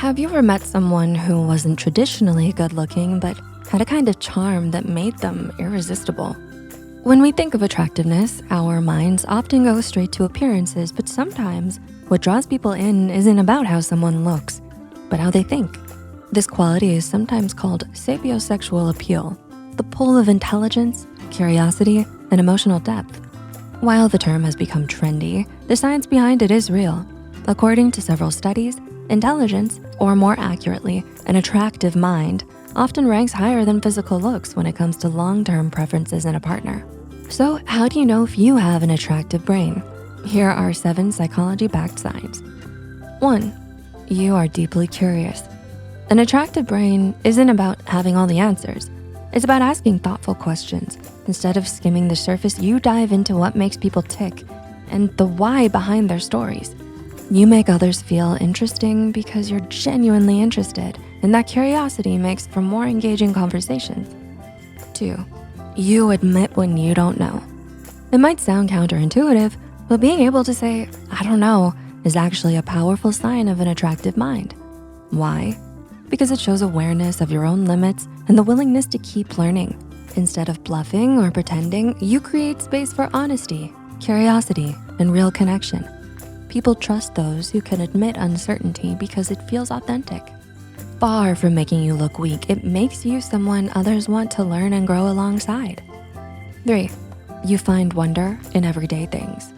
Have you ever met someone who wasn't traditionally good looking, but had a kind of charm that made them irresistible? When we think of attractiveness, our minds often go straight to appearances, but sometimes what draws people in isn't about how someone looks, but how they think. This quality is sometimes called sapiosexual appeal, the pull of intelligence, curiosity, and emotional depth. While the term has become trendy, the science behind it is real. According to several studies, intelligence, or more accurately, an attractive mind, often ranks higher than physical looks when it comes to long-term preferences in a partner. So how do you know if you have an attractive brain? Here are 7 psychology-backed signs. 1, you are deeply curious. An attractive brain isn't about having all the answers. It's about asking thoughtful questions. Instead of skimming the surface, you dive into what makes people tick and the why behind their stories. You make others feel interesting because you're genuinely interested, and that curiosity makes for more engaging conversations. 2, you admit when you don't know. It might sound counterintuitive, but being able to say, "I don't know," is actually a powerful sign of an attractive mind. Why? Because it shows awareness of your own limits and the willingness to keep learning. Instead of bluffing or pretending, you create space for honesty, curiosity, and real connection. People trust those who can admit uncertainty because it feels authentic. Far from making you look weak, it makes you someone others want to learn and grow alongside. 3, you find wonder in everyday things.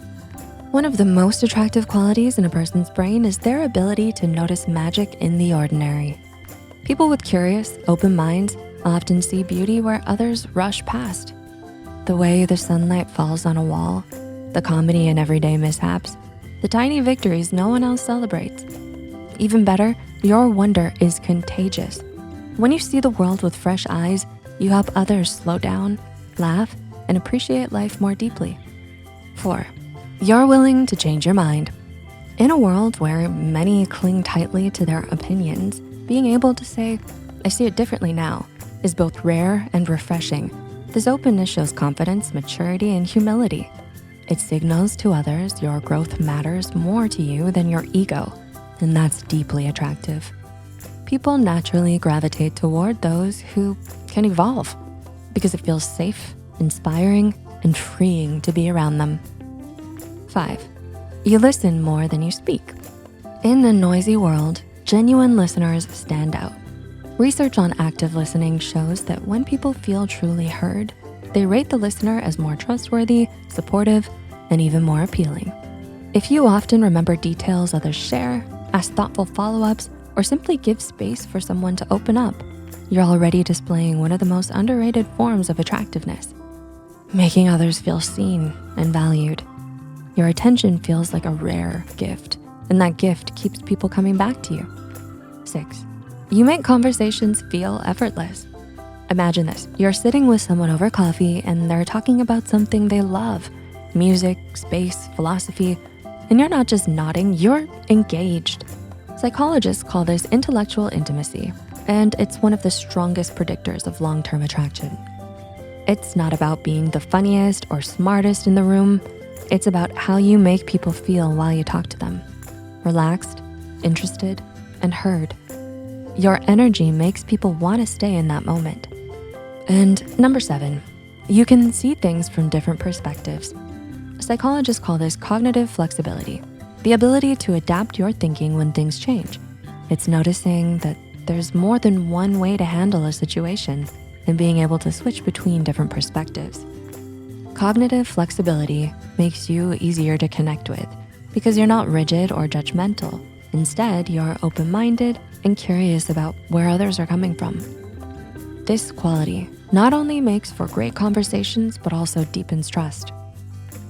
One of the most attractive qualities in a person's brain is their ability to notice magic in the ordinary. People with curious, open minds often see beauty where others rush past. The way the sunlight falls on a wall, the comedy in everyday mishaps, the tiny victories no one else celebrates. Even better, your wonder is contagious. When you see the world with fresh eyes, you help others slow down, laugh, and appreciate life more deeply. 4, you're willing to change your mind. In a world where many cling tightly to their opinions, being able to say, "I see it differently now," is both rare and refreshing. This openness shows confidence, maturity, and humility. It signals to others your growth matters more to you than your ego, and that's deeply attractive. People naturally gravitate toward those who can evolve because it feels safe, inspiring, and freeing to be around them. 5, you listen more than you speak. In a noisy world, genuine listeners stand out. Research on active listening shows that when people feel truly heard, they rate the listener as more trustworthy, supportive, and even more appealing. If you often remember details others share, ask thoughtful follow-ups, or simply give space for someone to open up, you're already displaying one of the most underrated forms of attractiveness, making others feel seen and valued. Your attention feels like a rare gift, and that gift keeps people coming back to you. 6, you make conversations feel effortless. Imagine this, you're sitting with someone over coffee and they're talking about something they love, music, space, philosophy, and you're not just nodding, you're engaged. Psychologists call this intellectual intimacy, and it's one of the strongest predictors of long-term attraction. It's not about being the funniest or smartest in the room. It's about how you make people feel while you talk to them. Relaxed, interested, and heard. Your energy makes people want to stay in that moment. And number 7, you can see things from different perspectives. Psychologists call this cognitive flexibility, the ability to adapt your thinking when things change. It's noticing that there's more than one way to handle a situation and being able to switch between different perspectives. Cognitive flexibility makes you easier to connect with because you're not rigid or judgmental. Instead, you're open-minded and curious about where others are coming from. This quality not only makes for great conversations, but also deepens trust.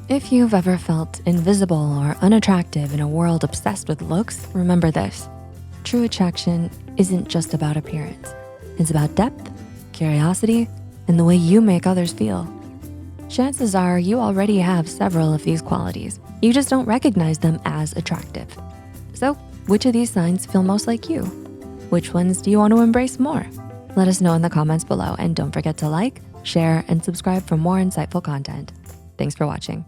If you've ever felt invisible or unattractive in a world obsessed with looks, remember this. True attraction isn't just about appearance. It's about depth, curiosity, and the way you make others feel. Chances are you already have several of these qualities. You just don't recognize them as attractive. So, which of these signs feel most like you? Which ones do you want to embrace more? Let us know in the comments below, and don't forget to like, share, and subscribe for more insightful content. Thanks for watching.